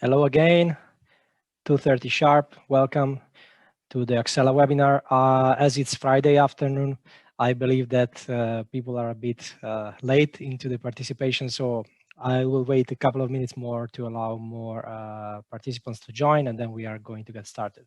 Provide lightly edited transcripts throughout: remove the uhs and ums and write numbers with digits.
Hello again, 2:30 sharp. Welcome to the Excella webinar. As it's Friday afternoon, I believe that people are a bit late into the participation, so I will wait a couple of minutes more to allow more participants to join, and then we are going to get started.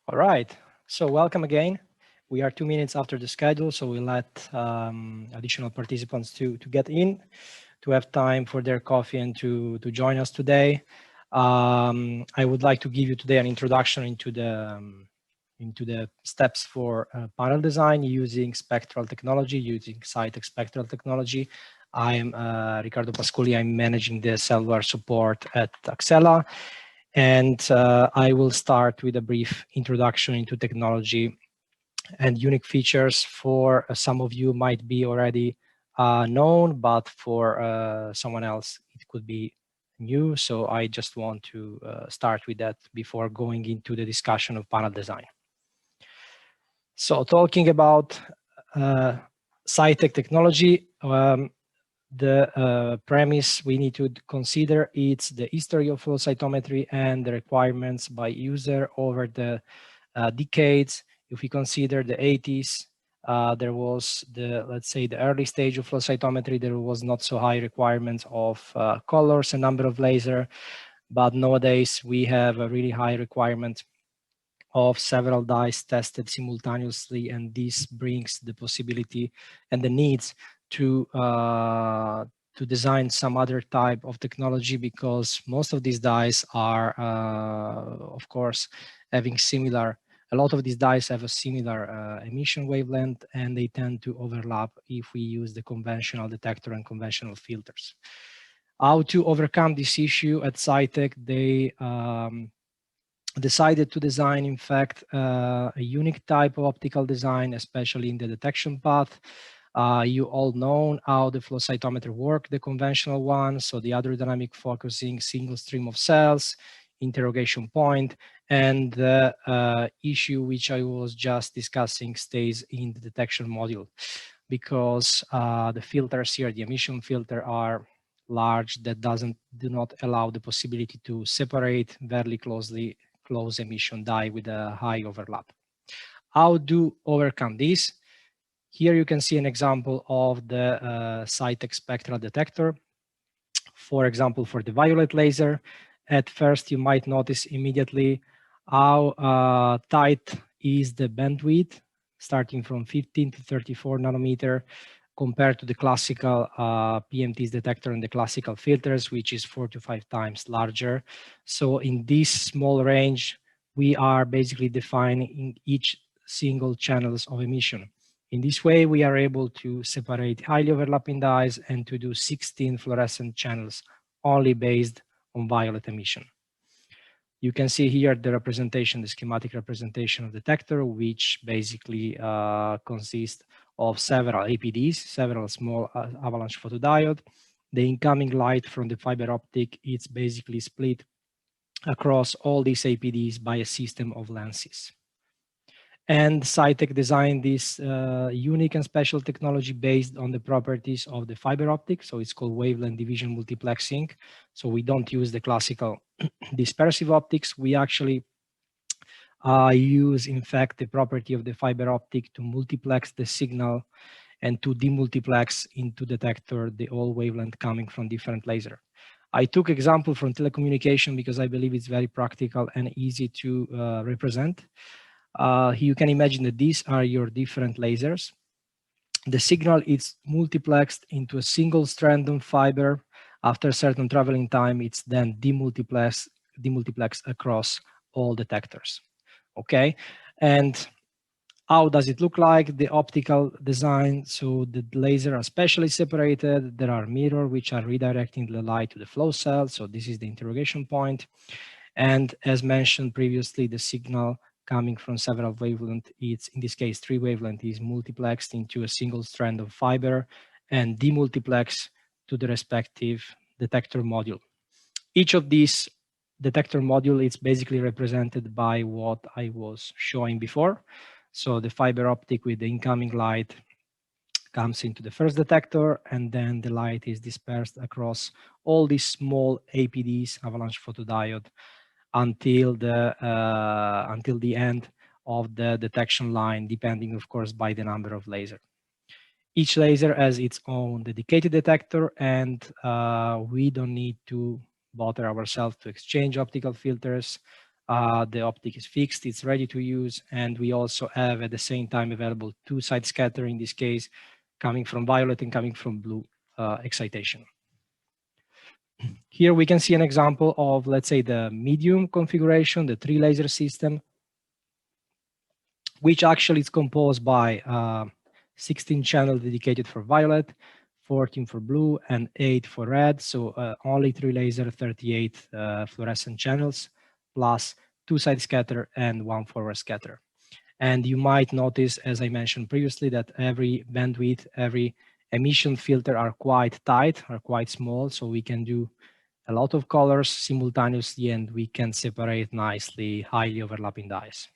All right, so welcome again. We are 2 minutes after the schedule, so we'll let additional participants to get in, to have time for their coffee and to join us today. I would like to give you today an introduction into the steps for panel design using spectral technology, using Cytek spectral technology. I am Riccardo Pascoli. I'm managing the cellular support at Excella. And I will start with a brief introduction into technology and unique features. For some of you might be already known, but for someone else, it could be new. So I just want to start with that before going into the discussion of panel design. So talking about Cytek technology, the premise we need to consider is the history of flow cytometry and the requirements by user over the decades. If we consider the 80s, there was let's say the early stage of flow cytometry, there was not so high requirements of colors and number of laser, but nowadays we have a really high requirement of several dyes tested simultaneously, and this brings the possibility and the needs to design some other type of technology, because most of these dyes are, of course, having similar. A lot of these dyes have a similar emission wavelength, and they tend to overlap if we use the conventional detector and conventional filters. How to overcome this issue at Cytek? They decided to design, in fact, a unique type of optical design, especially in the detection path. You all know how the flow cytometer work, the conventional one. So the hydrodynamic focusing, single stream of cells, interrogation point, and the issue which I was just discussing stays in the detection module, because the filters here, the emission filter, are large, that do not allow the possibility to separate very close emission dye with a high overlap. How to overcome this? Here you can see an example of the Cytek spectral detector. For example, for the violet laser, at first you might notice immediately how tight is the bandwidth, starting from 15 to 34 nanometer, compared to the classical PMTs detector and the classical filters, which is 4 to 5 times larger. So in this small range, we are basically defining each single channels of emission. In this way, we are able to separate highly overlapping dyes and to do 16 fluorescent channels only based on violet emission. You can see here the representation, the schematic representation of the detector, which basically consists of several APDs, several small avalanche photodiode. The incoming light from the fiber optic, it's basically split across all these APDs by a system of lenses. And Cytek designed this unique and special technology based on the properties of the fiber optic. So it's called wavelength division multiplexing. So we don't use the classical dispersive optics. We actually use, in fact, the property of the fiber optic to multiplex the signal and to demultiplex into detector the all wavelength coming from different laser. I took example from telecommunication because I believe it's very practical and easy to represent. You can imagine that these are your different lasers. The signal is multiplexed into a single strand of fiber. After a certain traveling time, it's then demultiplexed across all detectors. Okay, and how does it look like? The optical design, so the lasers are specially separated. There are mirrors which are redirecting the light to the flow cell. So this is the interrogation point. And as mentioned previously, the signal coming from several wavelengths, it's in this case 3 wavelengths, is multiplexed into a single strand of fiber and demultiplexed to the respective detector module. Each of these detector module is basically represented by what I was showing before. So the fiber optic with the incoming light comes into the first detector, and then the light is dispersed across all these small APDs, avalanche photodiode, until the end of the detection line, depending, of course, by the number of lasers. Each laser has its own dedicated detector, and we don't need to bother ourselves to exchange optical filters. The optic is fixed, it's ready to use, and we also have at the same time available 2 side scatter, in this case, coming from violet and coming from blue excitation. Here we can see an example of, let's say, the medium configuration, the 3 laser system, which actually is composed by 16 channels dedicated for violet, 14 for blue, and 8 for red. So only 3 laser, 38 fluorescent channels, plus 2 side scatter and 1 forward scatter. And you might notice, as I mentioned previously, that every bandwidth, every emission filter are quite tight, are quite small, so we can do a lot of colors simultaneously, and we can separate nicely highly overlapping dyes.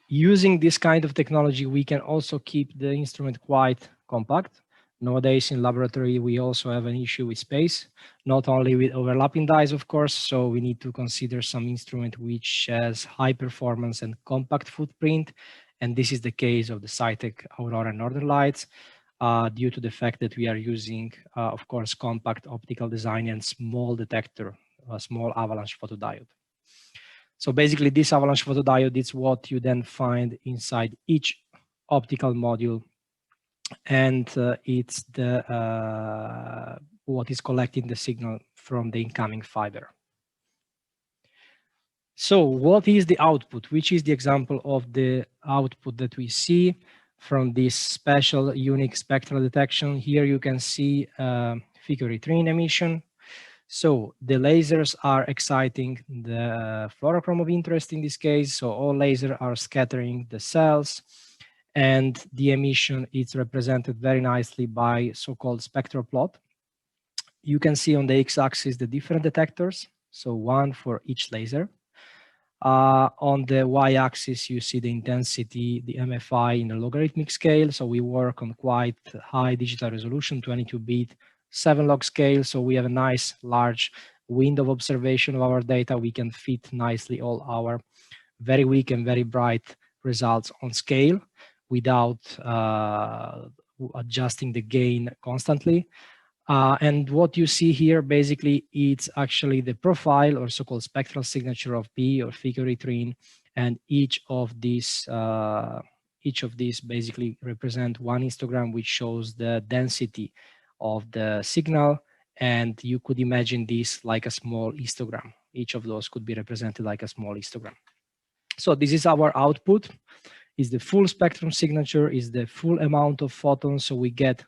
Using this kind of technology, we can also keep the instrument quite compact. Nowadays in laboratory, we also have an issue with space, not only with overlapping dyes, of course, so we need to consider some instrument which has high performance and compact footprint. And this is the case of the Cytek Aurora Northern Lights, due to the fact that we are using, of course, compact optical design and small detector, small avalanche photodiode. So basically this avalanche photodiode is what you then find inside each optical module, and it's the what is collecting the signal from the incoming fiber. So what is the output? Which is the example of the output that we see from this special unique spectral detection? Here you can see figure-3 emission. So the lasers are exciting the fluorochrome of interest in this case. So all lasers are scattering the cells, and the emission is represented very nicely by so-called spectral plot. You can see on the x-axis the different detectors, so 1 for each laser. On the y-axis, you see the intensity, the MFI in a logarithmic scale. So we work on quite high digital resolution, 22-bit 7-log scale. So we have a nice large window of observation of our data. We can fit nicely all our very weak and very bright results on scale without adjusting the gain constantly. And what you see here, basically, it's actually the profile or so-called spectral signature of P or figure-3, and each of these basically represent one histogram which shows the density of the signal, and you could imagine this like a small histogram. Each of those could be represented like a small histogram. So this is our output. Is the full spectrum signature, is the full amount of photons, so we get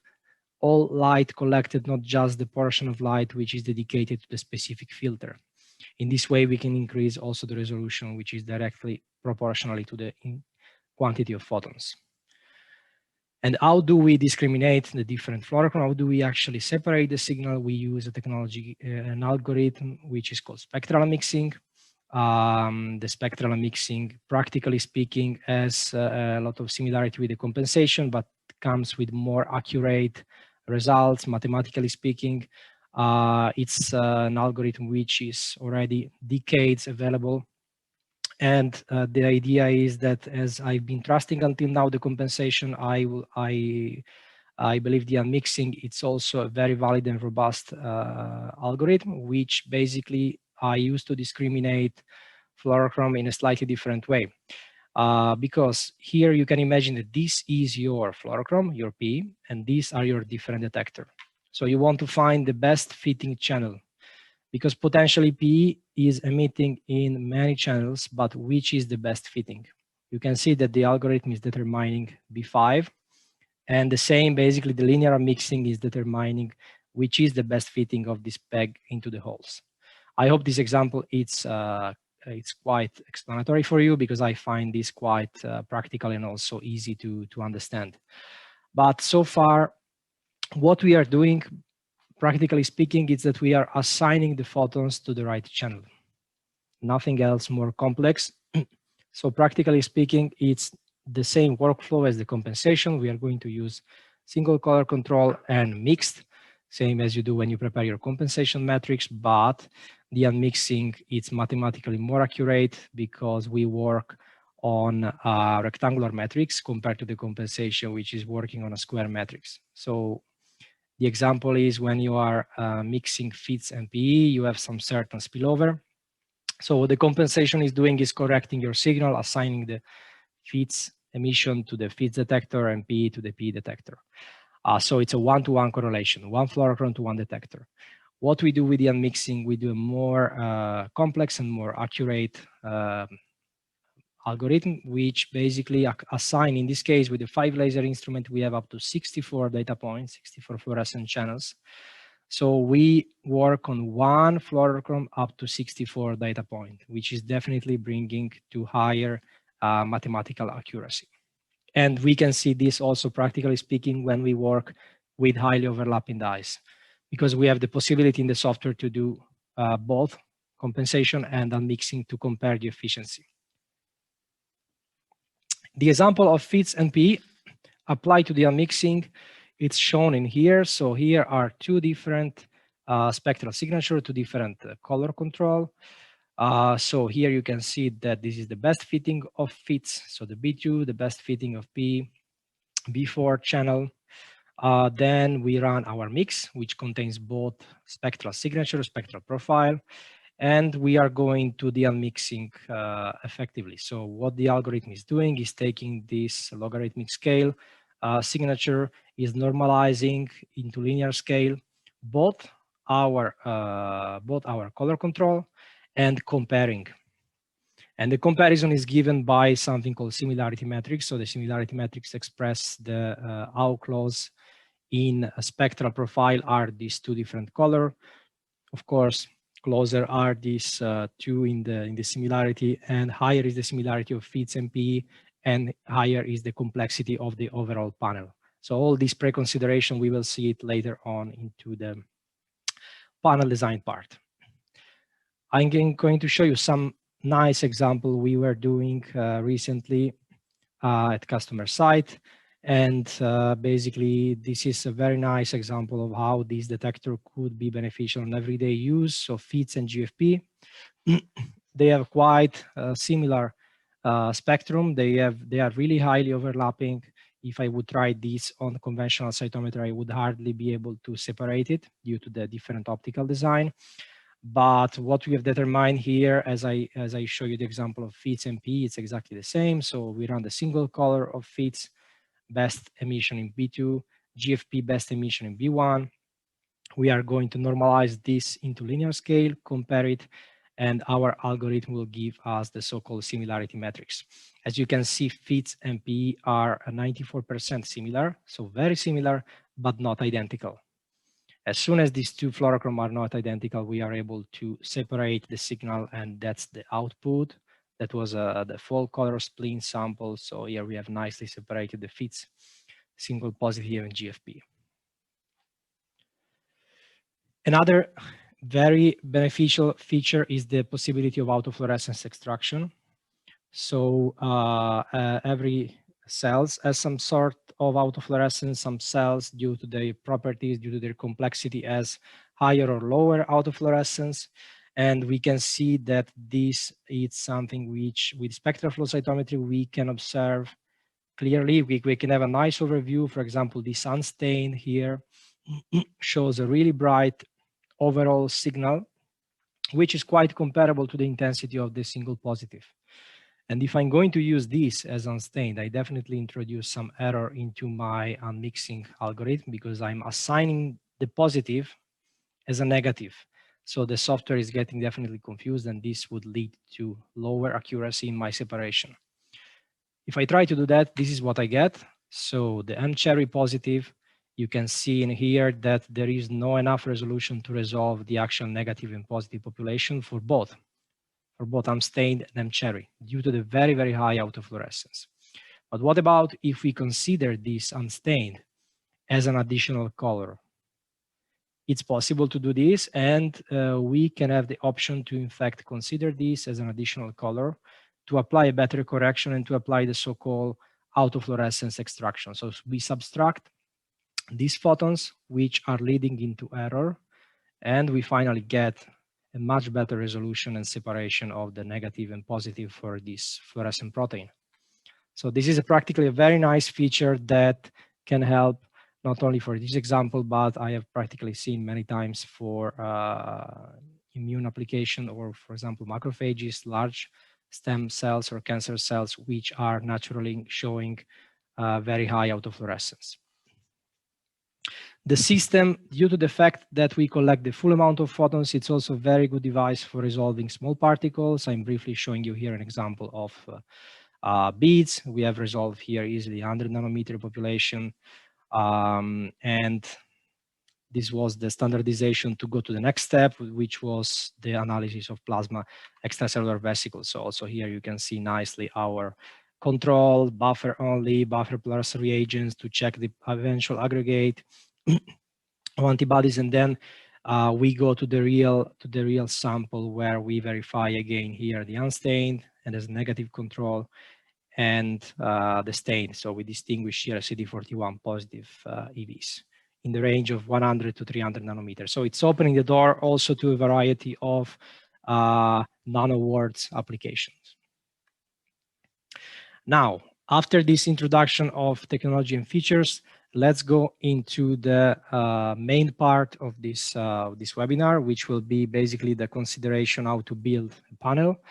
all light collected, not just the portion of light which is dedicated to the specific filter. In this way, we can increase also the resolution, which is directly proportionally to the quantity of photons. And how do we discriminate the different fluorochromes? How do we actually separate the signal? We use a technology, an algorithm, which is called spectral mixing. The spectral mixing, practically speaking, has a lot of similarity with the compensation, but comes with more accurate results, mathematically speaking. It's an algorithm which is already decades available. And the idea is that, as I've been trusting until now the compensation, I believe the unmixing, it's also a very valid and robust algorithm, which basically I use to discriminate fluorochrome in a slightly different way. Because here you can imagine that this is your fluorochrome, your P, and these are your different detector. So you want to find the best fitting channel, because potentially P is emitting in many channels, but which is the best fitting? You can see that the algorithm is determining B5, and the same, basically, the linear mixing is determining which is the best fitting of this peg into the holes. I hope this example it's quite explanatory for you, because I find this quite practical and also easy to understand. But so far, what we are doing, practically speaking, is that we are assigning the photons to the right channel. Nothing else more complex. So practically speaking, it's the same workflow as the compensation. We are going to use single color control and mixed, same as you do when you prepare your compensation matrix, but the unmixing, it's mathematically more accurate because we work on rectangular matrix compared to the compensation, which is working on a square matrix. So the example is when you are mixing fits and PE, you have some certain spillover. So what the compensation is doing is correcting your signal, assigning the fits emission to the fits detector and PE to the PE detector. So it's a one-to-one correlation, one fluorochrome to one detector. What we do with the unmixing, we do a more complex and more accurate algorithm, which basically assign, in this case, with the 5 laser instrument, we have up to 64 data points, 64 fluorescent channels. So we work on one fluorochrome up to 64 data point, which is definitely bringing to higher mathematical accuracy. And we can see this also, practically speaking, when we work with highly overlapping dyes, because we have the possibility in the software to do both compensation and unmixing to compare the efficiency. The example of fits and PE applied to the unmixing, it's shown in here. So here are two different spectral signatures, two different color control. So here you can see that this is the best fitting of fits. So the B2, the best fitting of P, B4 channel. Then we run our mix, which contains both spectral signature, spectral profile, and we are going to the unmixing effectively. So what the algorithm is doing is taking this logarithmic scale signature, is normalizing into linear scale both our color control and comparing. And the comparison is given by something called similarity metrics. So the similarity metrics express the how close in a spectral profile are these two different colors. Of course, closer are these two in the similarity, and higher is the similarity of fits and PE, and higher is the complexity of the overall panel. So all this pre-consideration, we will see it later on into the panel design part. I'm going to show you some nice example we were doing recently at customer site. And basically, this is a very nice example of how this detector could be beneficial in everyday use. So fits and GFP, they have quite a similar spectrum. They are really highly overlapping. If I would try this on conventional cytometry, I would hardly be able to separate it due to the different optical design. But what we have determined here, as I show you the example of fits and P, it's exactly the same. So we run the single color of fits, best emission in B2, GFP best emission in B1. We are going to normalize this into linear scale, compare it, and our algorithm will give us the so-called similarity metrics. As you can see, fits and PE are 94% similar, so very similar, but not identical. As soon as these two fluorochromes are not identical, we are able to separate the signal, and that's the output. That was the full color spleen sample. So here we have nicely separated the fits, single positive and GFP. Another very beneficial feature is the possibility of autofluorescence extraction. So every cells has some sort of autofluorescence. Some cells, due to their properties, due to their complexity, has higher or lower autofluorescence. And we can see that this is something which, with spectral flow cytometry, we can observe clearly. We can have a nice overview. For example, this unstained here shows a really bright overall signal, which is quite comparable to the intensity of the single positive. And if I'm going to use this as unstained, I definitely introduce some error into my unmixing algorithm, because I'm assigning the positive as a negative. So the software is getting definitely confused, and this would lead to lower accuracy in my separation. If I try to do that, this is what I get. So the M-cherry positive, you can see in here that there is no enough resolution to resolve the actual negative and positive population for both unstained and M-cherry, due to the very, very high autofluorescence. But what about if we consider this unstained as an additional color? It's possible to do this, and we can have the option to, in fact, consider this as an additional color to apply a better correction and to apply the so-called autofluorescence extraction. So we subtract these photons, which are leading into error, and we finally get a much better resolution and separation of the negative and positive for this fluorescent protein. So this is practically a very nice feature that can help not only for this example, but I have practically seen many times for immune application, or for example, macrophages, large stem cells or cancer cells, which are naturally showing very high autofluorescence. The system, due to the fact that we collect the full amount of photons, it's also a very good device for resolving small particles. I'm briefly showing you here an example of beads. We have resolved here easily 100 nanometer population. And this was the standardization to go to the next step, which was the analysis of plasma extracellular vesicles. So also here you can see nicely our control, buffer only, buffer plus reagents to check the eventual aggregate of antibodies, and then we go to the real sample, where we verify again here the unstained and as negative control, and the stain. So we distinguish here CD41 positive EVs in the range of 100 to 300 nanometers. So it's opening the door also to a variety of nanowords applications. Now, after this introduction of technology and features, let's go into the main part of this webinar, which will be basically the consideration how to build a panel.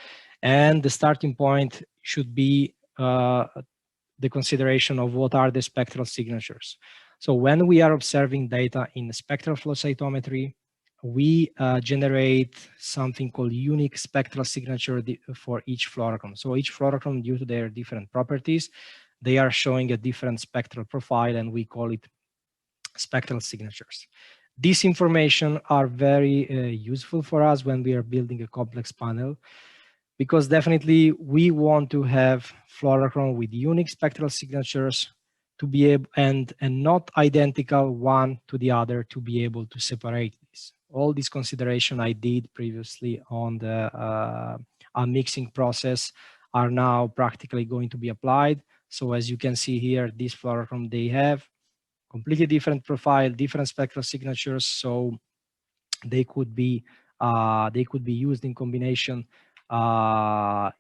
And the starting point should be the consideration of what are the spectral signatures. So when we are observing data in spectral flow cytometry, we generate something called unique spectral signature for each fluorochrome. So each fluorochrome, due to their different properties, they are showing a different spectral profile, and we call it spectral signatures. These information are very useful for us when we are building a complex panel, because definitely we want to have fluorochrome with unique spectral signatures to be able, and not identical one to the other, to be able to separate this. All this consideration I did previously on the unmixing process are now practically going to be applied. So as you can see here, this fluorochrome, they have completely different profile, different spectral signatures, so they could be used in combination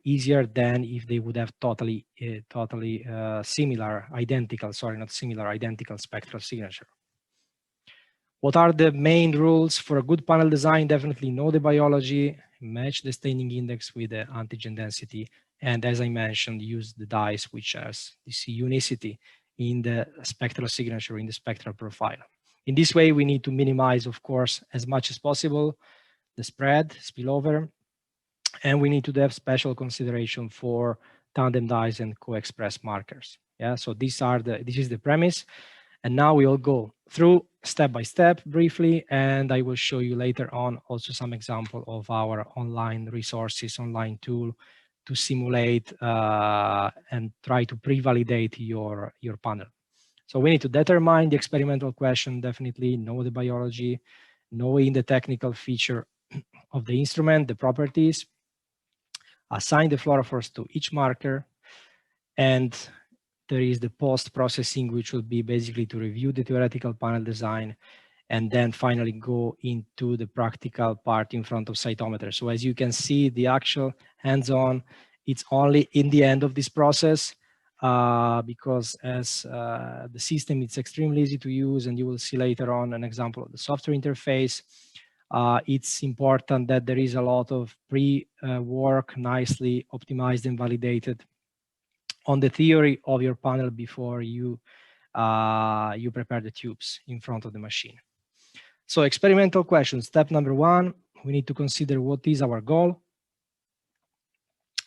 easier than if they would have totally identical spectral signature. What are the main rules for a good panel design? Definitely know the biology, match the staining index with the antigen density, and as I mentioned, use the dyes which has this unicity in the spectral signature, in the spectral profile. In this way, we need to minimize, of course, as much as possible the spread, spillover, and we need to have special consideration for tandem dyes and co-express markers. Yeah, so this is the premise. And now we will go through step by step briefly, and I will show you later on also some example of our online resources, online tool to simulate and try to pre-validate your panel. So we need to determine the experimental question, definitely know the biology, knowing the technical feature of the instrument, the properties, assign the fluorophores to each marker, and there is the post-processing, which will be basically to review the theoretical panel design and then finally go into the practical part in front of Cytometry. So as you can see, the actual hands-on, it's only in the end of this process because as the system, it's extremely easy to use, and you will see later on an example of the software interface. It's important that there is a lot of pre-work, nicely optimized and validated on the theory of your panel before you prepare the tubes in front of the machine. So experimental question, step number one, we need to consider what is our goal.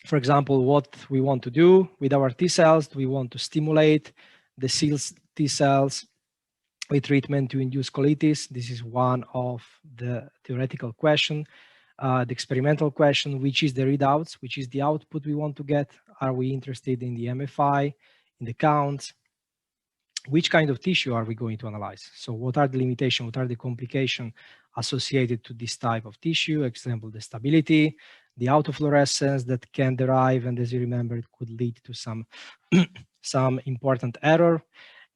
For example, what we want to do with our T cells. We want to stimulate the T cells with treatment to induce colitis. This is one of the theoretical question. The experimental question, which is the readouts, which is the output we want to get. Are we interested in the MFI, in the counts? Which kind of tissue are we going to analyze? So what are the limitations, what are the complications associated to this type of tissue? Example, the stability, the autofluorescence that can derive, and as you remember, it could lead to some, some important error.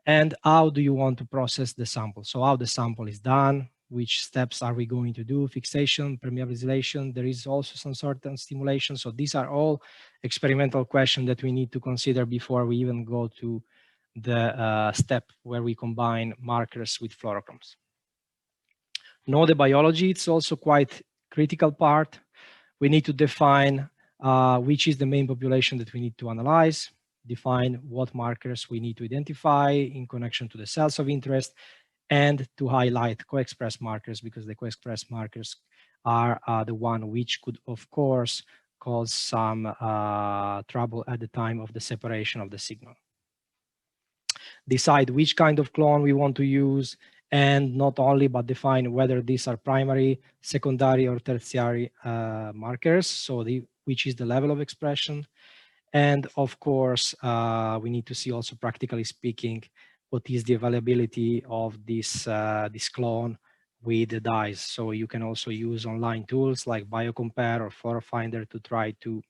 And how do you want to process the sample? So how the sample is done, which steps are we going to do, fixation, permeabilization, there is also some sort of stimulation. So these are all experimental questions that we need to consider before we even go to the step where we combine markers with fluorochromes. Know the biology, it's also quite critical part. We need to define which is the main population that we need to analyze, define what markers we need to identify in connection to the cells of interest, and to highlight co-expressed markers, because the co-expressed markers are the one which could, of course, cause some trouble at the time of the separation of the signal. Decide which kind of clone we want to use, and not only, but define whether these are primary, secondary, or tertiary markers, so which is the level of expression. And of course, we need to see also, practically speaking, what is the availability of this, this clone with the dyes. So you can also use online tools like BioCompare or FluoroFinder to try to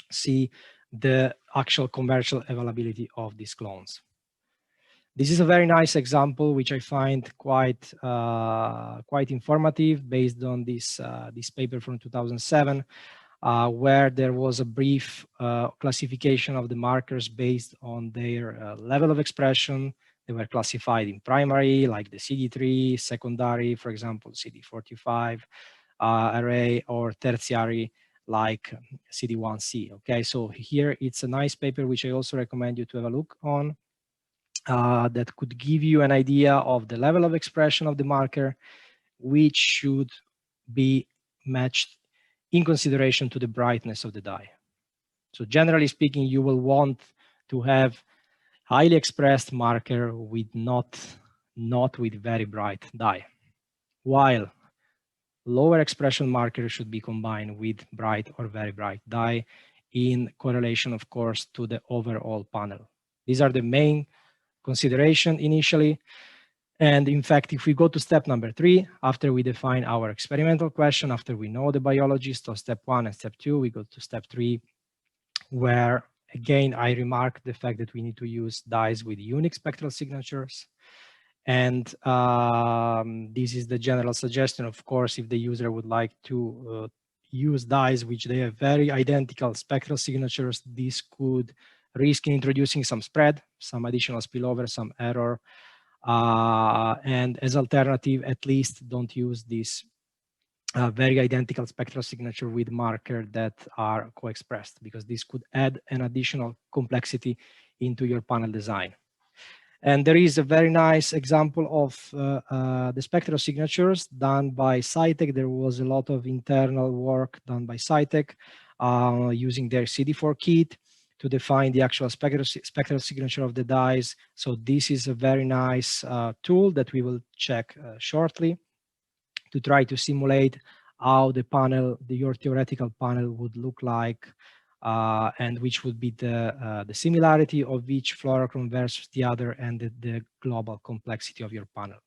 see the actual commercial availability of these clones. This is a very nice example, which I find quite informative, based on this this paper from 2007, where there was a brief classification of the markers based on their level of expression. They were classified in primary, like the CD3, secondary, for example, CD45 array, or tertiary, like CD1C. Okay, so here it's a nice paper, which I also recommend you to have a look on. That could give you an idea of the level of expression of the marker, which should be matched in consideration to the brightness of the dye. So generally speaking, you will want to have highly expressed marker with not with very bright dye, while lower expression marker should be combined with bright or very bright dye, in correlation, of course, to the overall panel. These are the main consideration initially. And in fact, if we go to step number 3, after we define our experimental question, after we know the biology, so step 1 and step 2, we go to step 3, where again, I remark the fact that we need to use dyes with unique spectral signatures. And this is the general suggestion. Of course, if the user would like to use dyes which they have very identical spectral signatures, this could risk introducing some spread, some additional spillover, some error. And as alternative, at least don't use this very identical spectral signature with marker that are co-expressed, because this could add an additional complexity into your panel design. And there is a very nice example of the spectral signatures done by Cytek. There was a lot of internal work done by Cytek using their CD4 kit to define the actual spectral signature of the dyes. So this is a very nice tool that we will check shortly to try to simulate how the panel, your theoretical panel would look like, and which would be the similarity of each fluorochrome versus the other, and the global complexity of your panel.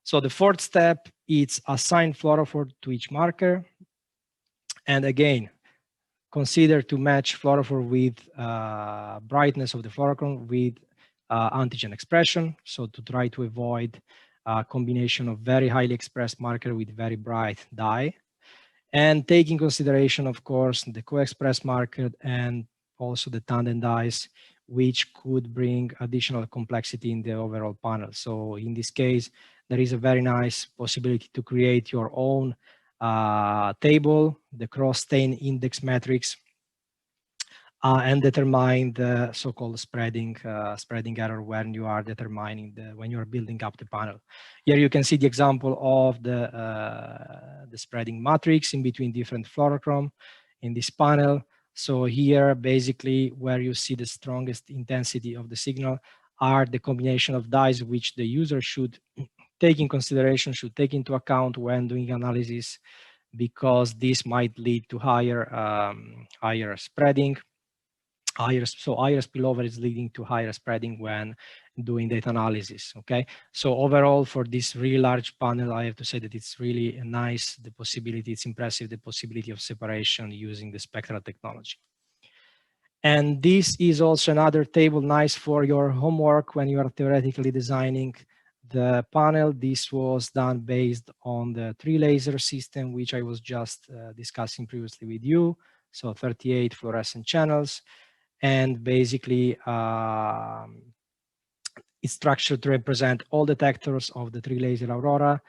So the fourth step is assign fluorophore to each marker. And again, consider to match fluorophore with brightness of the fluorochrome with antigen expression. So to try to avoid a combination of very highly expressed marker with very bright dye. And take in consideration, of course, the co-expressed marker and also the tandem dyes, which could bring additional complexity in the overall panel. So in this case, there is a very nice possibility to create your own table, the cross-stain index matrix, and determine the so-called spreading error when you are determining when you are building up the panel. Here you can see the example of the spreading matrix in between different fluorochrome in this panel. So here, basically, where you see the strongest intensity of the signal are the combination of dyes which the user should take in consideration, should take into account when doing analysis, because this might lead to higher spreading. Higher spillover is leading to higher spreading when doing data analysis. Okay, so overall, for this really large panel, I have to say that it's really nice, the possibility, it's impressive, the possibility of separation using the spectral technology. And this is also another table nice for your homework when you are theoretically designing the panel. This was done based on the 3-laser system, which I was just discussing previously with you. So 38 fluorescent channels. And basically, it's structured to represent all detectors of the 3-laser Aurora.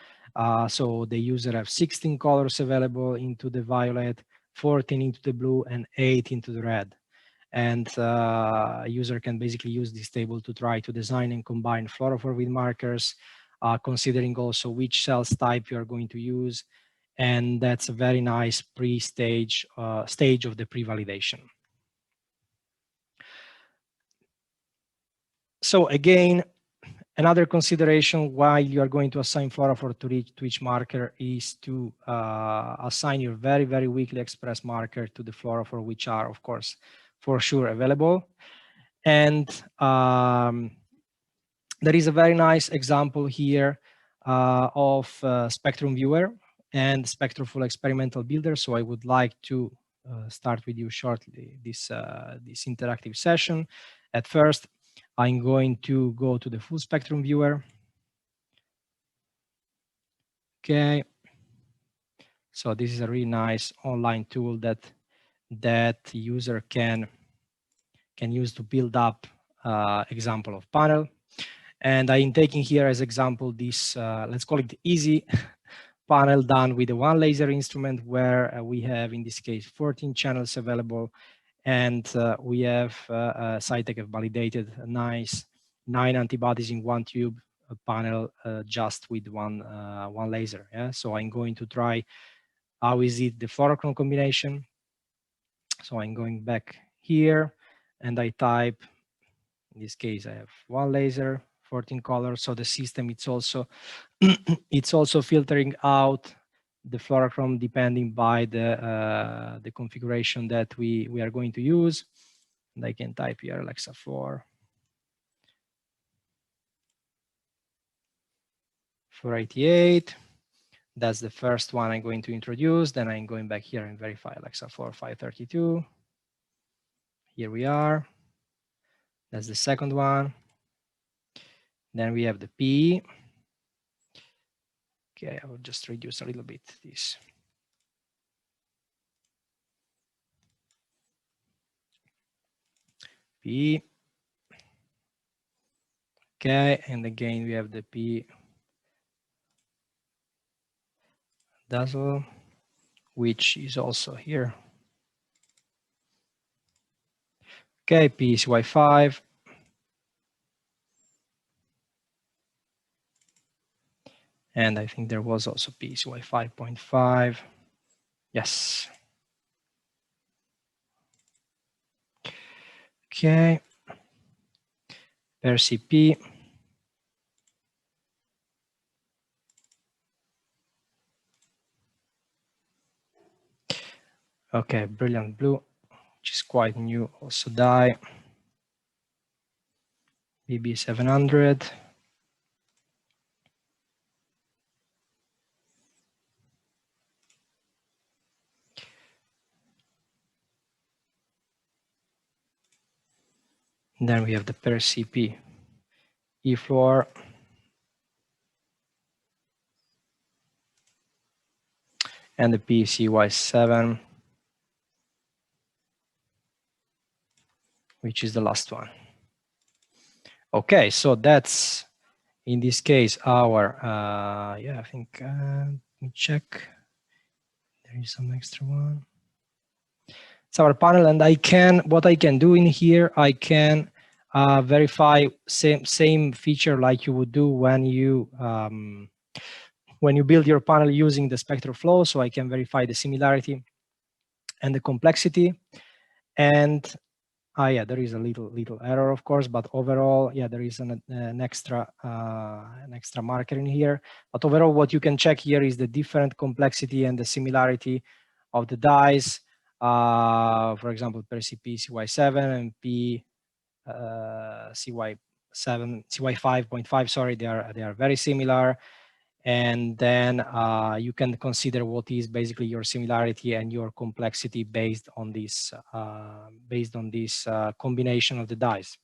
So the user have 16 colors available into the violet, 14 into the blue, and 8 into the red. And a user can basically use this table to try to design and combine fluorophore with markers, considering also which cells type you are going to use. And that's a very nice pre-stage stage of the pre-validation. So again, another consideration while you are going to assign fluorophore to each marker is to assign your very, very weakly expressed marker to the fluorophore, which are, of course, for sure available. And there is a very nice example here of Spectrum Viewer and Spectrophoto Experimental Builder. So I would like to start with you shortly this interactive session. At first, I'm going to go to the full spectrum viewer. Okay. So this is a really nice online tool that user can use to build up example of panel. And I'm taking here as example this, let's call it easy panel done with a 1-laser instrument, where we have, in this case, 14 channels available. And we have Cytek have validated a nice 9 antibodies in one tube panel just with one laser. Yeah, so I'm going to try how is it the fluorochrome combination. So I'm going back here, and I type. In this case, I have 1 laser, 14 colors. So the system, it's also it's also filtering out the fluorochrome depending by the configuration that we are going to use. And I can type here Alexa 488. That's the first one I'm going to introduce. Then I'm going back here and verify Alexa 532. Here we are. That's the second one. Then we have the P. Okay, I will just reduce a little bit this. P. Okay, and again we have the P dazzle, which is also here. Okay, PCY5. And I think there was also PCY 5.5. Yes. Okay. Per CP. Okay, brilliant blue, which is quite new, also dye. BB700. And then we have the per CP E-fluor. And the PCY7, which is the last one. Okay, so that's, in this case, our, yeah, I think, let me check. There is some extra one. It's our panel, and what I can do in here, I can verify same feature like you would do when you build your panel using the spectral flow. So I can verify the similarity and the complexity. And yeah, there is a little error, of course, but overall, yeah, there is an extra marker in here. But overall, what you can check here is the different complexity and the similarity of the dyes. For example, per CP CY7 and P CY7 CY5.5. Sorry, they are very similar. And then you can consider what is basically your similarity and your complexity based on this combination of the dyes.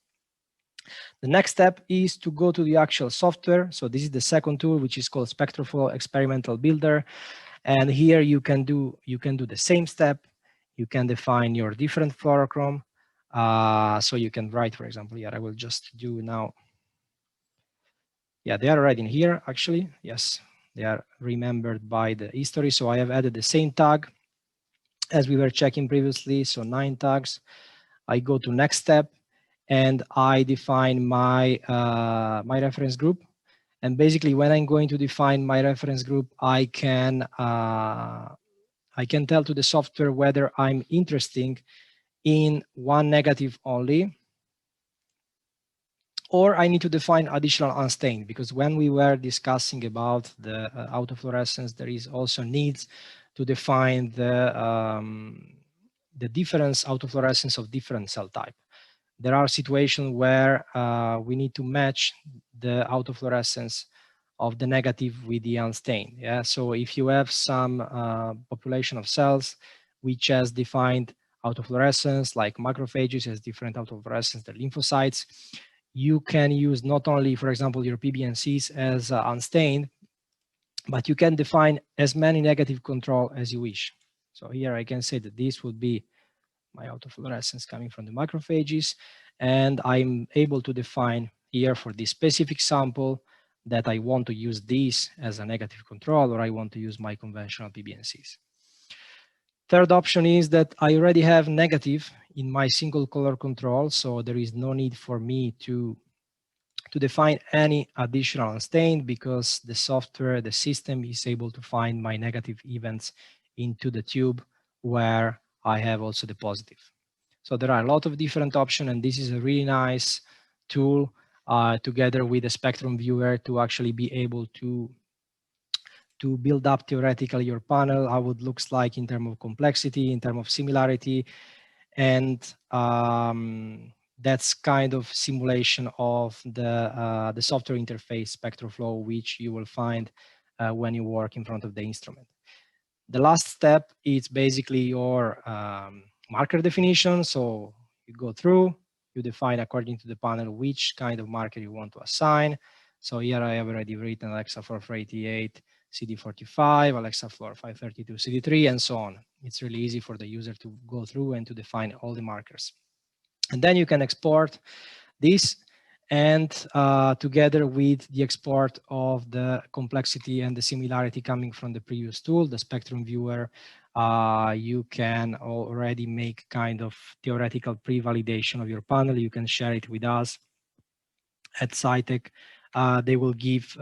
The next step is to go to the actual software. So this is the second tool, which is called Spectrophoto Experimental Builder. And here you can do the same step. You can define your different fluorochrome. So you can write, for example, here I will just do now. Yeah, they are already in here, actually. Yes, they are remembered by the history. So I have added the same tag as we were checking previously. So 9 tags. I go to next step, and I define my my reference group. And basically, when I'm going to define my reference group, I can tell to the software whether I'm interested in one negative only, or I need to define additional unstained, because when we were discussing about the autofluorescence, there is also needs to define the difference autofluorescence of different cell type. There are situations where we need to match the autofluorescence of the negative with the unstained. Yeah, so if you have some population of cells which has defined autofluorescence, like macrophages has different autofluorescence, the lymphocytes, you can use not only, for example, your PBNCs as unstained, but you can define as many negative control as you wish. So here I can say that this would be my autofluorescence coming from the macrophages, and I'm able to define here for this specific sample that I want to use this as a negative control, or I want to use my conventional PBNCs. Third option is that I already have negative in my single color control, so there is no need for me to define any additional unstained, because the software, the system is able to find my negative events into the tube where I have also the positive. So there are a lot of different options, and this is a really nice tool together with the spectrum viewer to actually be able to build up theoretically your panel, how it looks like in terms of complexity, in terms of similarity, and that's kind of simulation of the software interface Spectroflow, which you will find when you work in front of the instrument. The last step is basically your marker definition. So you go through, you define according to the panel which kind of marker you want to assign. So here I have already written Alexa Fluor 488, CD45, Alexa Fluor 532, CD3, and so on. It's really easy for the user to go through and to define all the markers. And then you can export this, and together with the export of the complexity and the similarity coming from the previous tool, the spectrum viewer, you can already make kind of theoretical pre-validation of your panel. You can share it with us at Cytek. They will give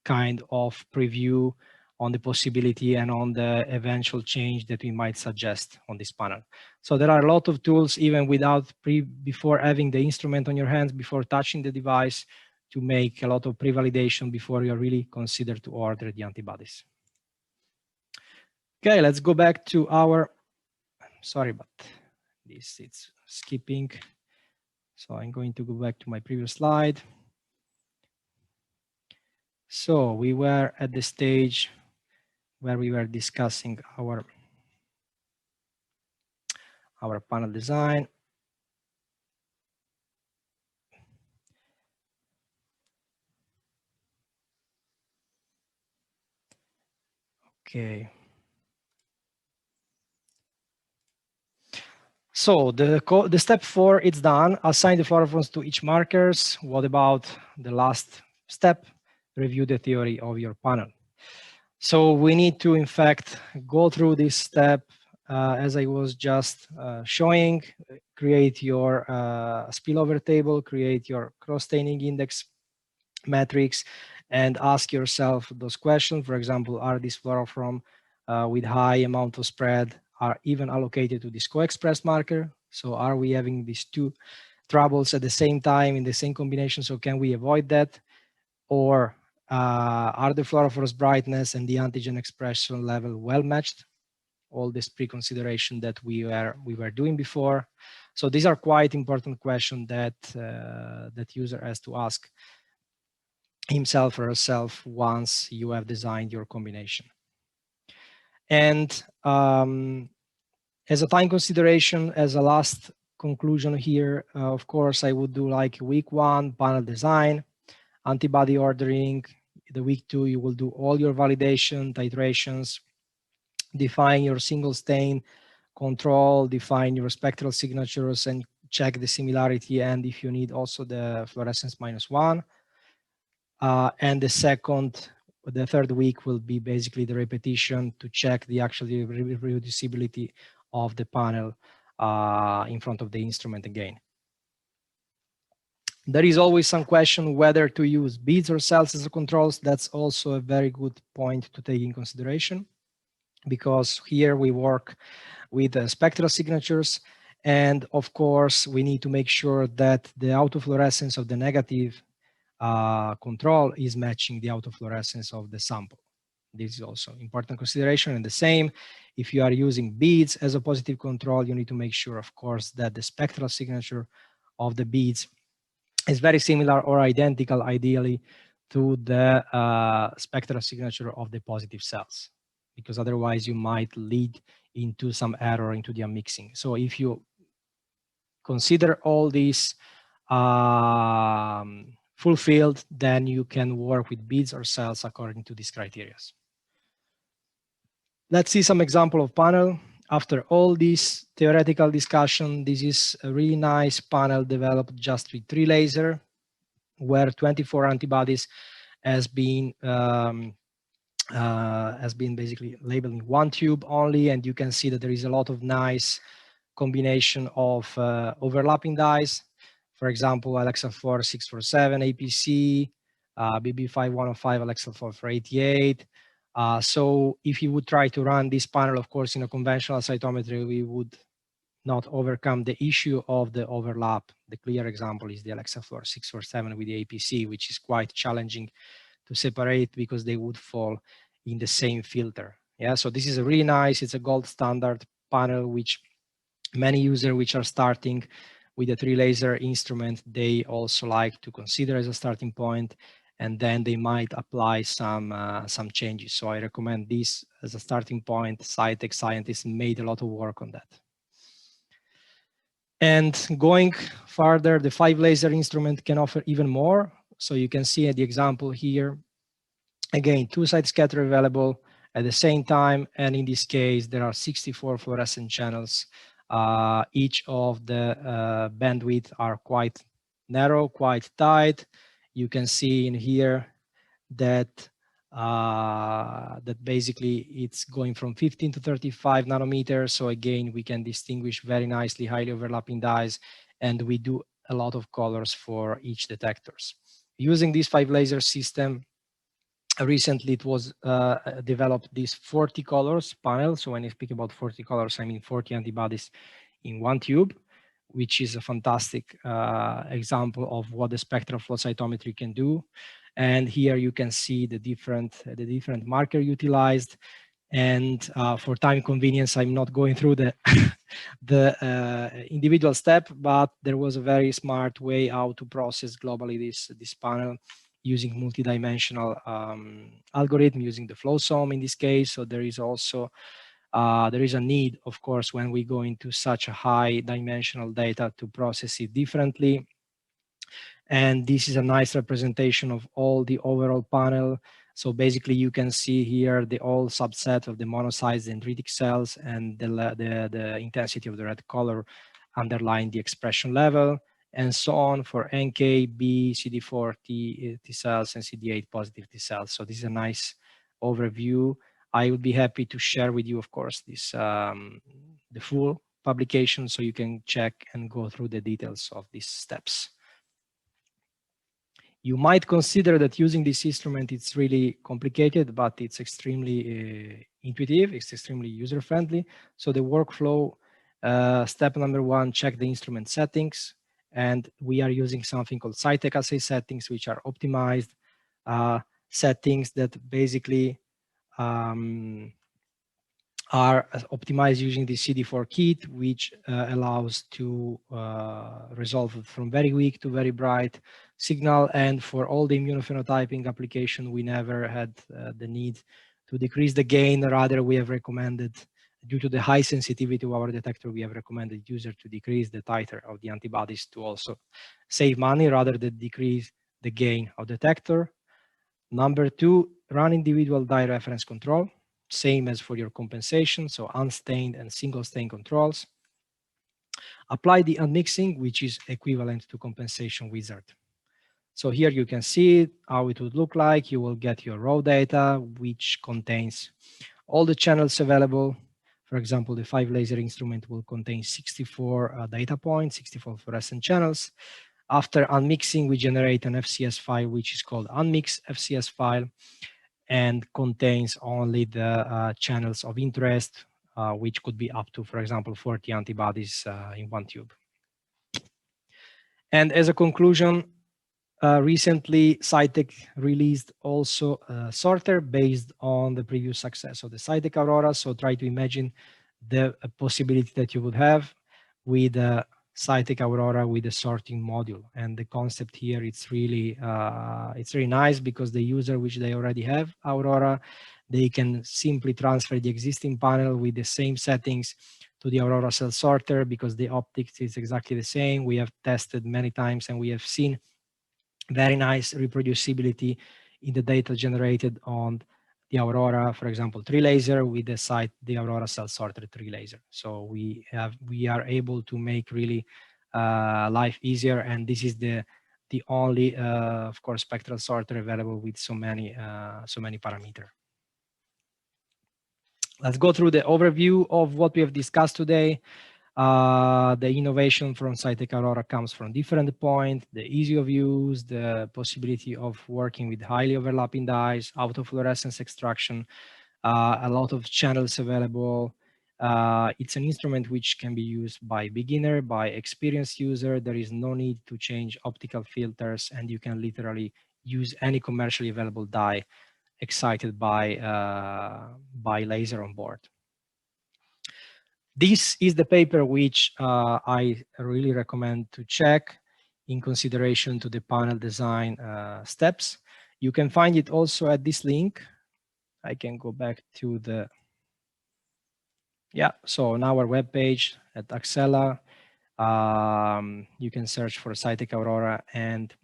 kind of preview on the possibility and on the eventual change that we might suggest on this panel. So there are a lot of tools, even without before having the instrument on your hands, before touching the device, to make a lot of pre-validation before you really consider to order the antibodies. Okay, let's go back to our, sorry, but this it's skipping. So I'm going to go back to my previous slide. So we were at the stage where we were discussing our panel design. Okay. So the step 4, it's done. Assign the fluorophones to each markers. What about the last step? Review the theory of your panel. So we need to, in fact, go through this step as I was just showing, create your spillover table, create your cross-staining index metrics, and ask yourself those questions. For example, are these fluorochrome with high amount of spread are even allocated to this co-expressed marker? So are we having these two troubles at the same time in the same combination? So can we avoid that? Or are the fluorophore's brightness and the antigen expression level well matched? All this pre-consideration that we were doing before. So these are quite important questions that that user has to ask himself or herself once you have designed your combination. And as a time consideration, as a last conclusion here, of course, I would do like week 1 panel design, antibody ordering. The week 2, you will do all your validation, titrations, define your single stain control, define your spectral signatures, and check the similarity, and if you need also the fluorescence -1. And the third week will be basically the repetition to check the actual reproducibility of the panel in front of the instrument again. There is always some question whether to use beads or cells as controls. That's also a very good point to take in consideration, because here we work with spectral signatures. And of course, we need to make sure that the autofluorescence of the negative control is matching the autofluorescence of the sample. This is also important consideration. And the same, if you are using beads as a positive control, you need to make sure, of course, that the spectral signature of the beads is very similar or identical, ideally, to the spectral signature of the positive cells, because otherwise you might lead into some error into the unmixing. So if you consider all these fulfilled, then you can work with beads or cells according to these criteria. Let's see some example of panel. After all this theoretical discussion, this is a really nice panel developed just with 3 lasers, where 24 antibodies has been basically labeled in 1 tube only, and you can see that there is a lot of nice combination of overlapping dyes. For example, Alexaflor 647 APC, BB5105 Alexaflor 488. So if you would try to run this panel, of course, in a conventional cytometry, we would not overcome the issue of the overlap. The clear example is the Alexaflor 647 with the APC, which is quite challenging to separate because they would fall in the same filter. Yeah, so this is a really nice, it's a gold standard panel, which many users which are starting with a 3 laser instrument, they also like to consider as a starting point, and then they might apply some changes. So I recommend this as a starting point. Cytek scientists made a lot of work on that. And going further, the 5 laser instrument can offer even more. So you can see the example here. Again, 2 side scatter available at the same time. And in this case, there are 64 fluorescent channels. Each of the bandwidth are quite narrow, quite tight. You can see in here that that basically it's going from 15 to 35 nanometers. So again, we can distinguish very nicely highly overlapping dyes, and we do a lot of colors for each detectors. Using this 5 laser system, Recently, it was developed this 40 colors panel. So when I speak about 40 colors, I mean 40 antibodies in one tube, which is a fantastic example of what the spectral flow cytometry can do. And here you can see the different marker utilized. And for time convenience, I'm not going through the individual step, but there was a very smart way how to process globally this panel using multidimensional algorithm using the flowsome in this case. So there is also there is a need, of course, when we go into such a high dimensional data to process it differently. And this is a nice representation of all the overall panel. So basically you can see here the all subset of the monocytes dendritic cells and the intensity of the red color underlying the expression level, and so on for NK, B, CD4 T cells and CD8 positive T cells. So this is a nice overview. I would be happy to share with you, of course, this the full publication so you can check and go through the details of these steps. You might consider that using this instrument, it's really complicated, but it's extremely intuitive, it's extremely user-friendly. So the workflow, step number one, check the instrument settings. And we are using something called Cytek assay settings, which are optimized settings that basically are optimized using the CD4 kit, which allows to resolve from very weak to very bright signal. And for all the immunophenotyping application, we never had the need to decrease the gain. Rather, we have recommended, due to the high sensitivity of our detector, we have recommended user to decrease the titer of the antibodies to also save money rather than decrease the gain of detector. Number two, run individual dye reference control, same as for your compensation, so unstained and single stain controls. Apply the unmixing, which is equivalent to compensation wizard. So here you can see how it would look like. You will get your raw data, which contains all the channels available. For example, the 5 laser instrument will contain 64 data points, 64 fluorescent channels. After unmixing, we generate an FCS file, which is called unmix FCS file, and contains only the channels of interest, which could be up to, for example, 40 antibodies in one tube. And as a conclusion, recently Cytek released also a sorter based on the previous success of the Cytek Aurora. So try to imagine the possibility that you would have with Cytek Aurora with the sorting module. And the concept here, it's really nice because the user, which they already have Aurora, they can simply transfer the existing panel with the same settings to the Aurora cell sorter because the optics is exactly the same. We have tested many times and we have seen very nice reproducibility in the data generated on the Aurora, for example, 3 laser with the Aurora cell sorter 3 laser. So we are able to make really life easier, and this is the only, of course, spectral sorter available with so many parameters. Let's go through the overview of what we have discussed today. The innovation from Cytek Aurora comes from different points: the ease of use, the possibility of working with highly overlapping dyes, autofluorescence extraction, a lot of channels available. It's an instrument which can be used by beginner, by experienced user. There is no need to change optical filters, and you can literally use any commercially available dye excited by laser on board. This is the paper which I really recommend to check in consideration to the panel design steps. You can find it also at this link. I can go back to the, so on our webpage at Axela, you can search for Cytek Aurora and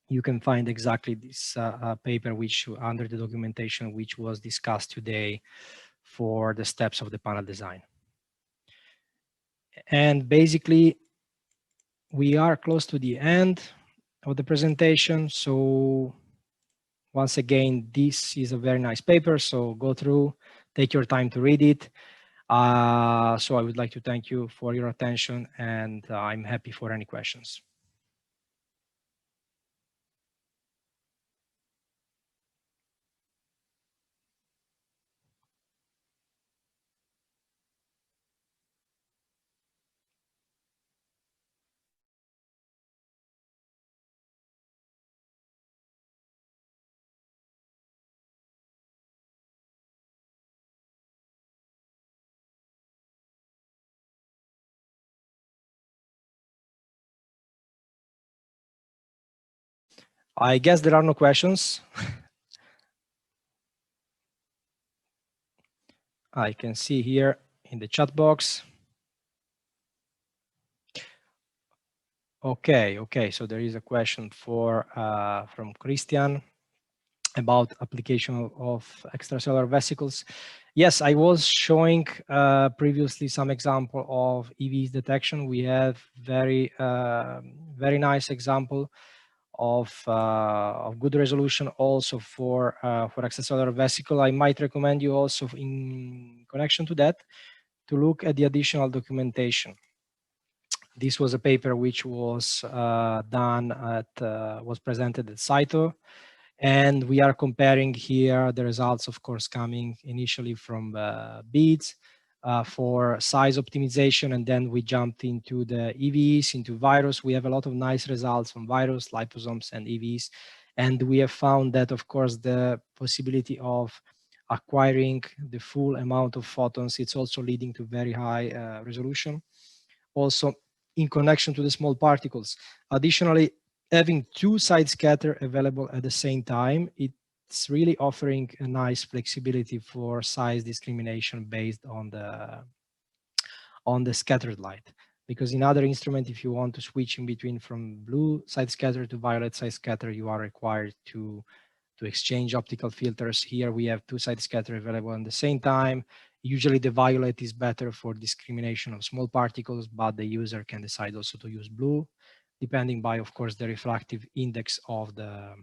you can find exactly this paper which under the documentation which was discussed today for the steps of the panel design. And basically, we are close to the end of the presentation. So once again, this is a very nice paper. So go through, take your time to read it. So I would like to thank you for your attention, and I'm happy for any questions. I guess there are no questions. I can see here in the chat box. Okay. So there is a question from Christian about application of extracellular vesicles. Yes, I was showing previously some example of EVs detection. We have very nice example of good resolution also for extracellular vesicle. I might recommend you also in connection to that to look at the additional documentation. This was a paper which was was presented at CITO, and we are comparing here the results, of course, coming initially from beads for size optimization, and then we jumped into the EVs, into virus. We have a lot of nice results on virus, liposomes, and EVs, and we have found that, of course, the possibility of acquiring the full amount of photons, it's also leading to very high resolution. Also, in connection to the small particles. Additionally, having two side scatter available at the same time, it's really offering a nice flexibility for size discrimination based on the scattered light. Because in other instrument, if you want to switch in between from blue side scatter to violet side scatter, you are required to exchange optical filters. Here we have two side scatter available at the same time. Usually the violet is better for discrimination of small particles, but the user can decide also to use blue, depending by, of course, the refractive index of the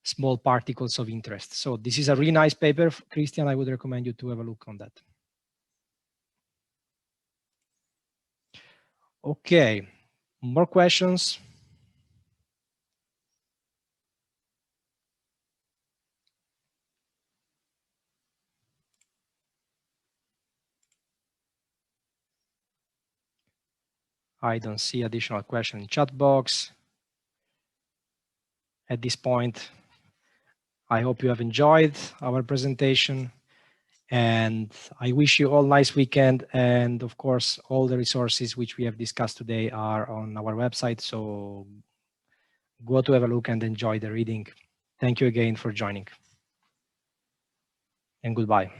small particles of interest. So this is a really nice paper. Christian, I would recommend you to have a look on that. Okay, more questions? I don't see additional question in chat box. At this point, I hope you have enjoyed our presentation, and I wish you all nice weekend. And of course, all the resources which we have discussed today are on our website. So go to have a look and enjoy the reading. Thank you again for joining, and goodbye.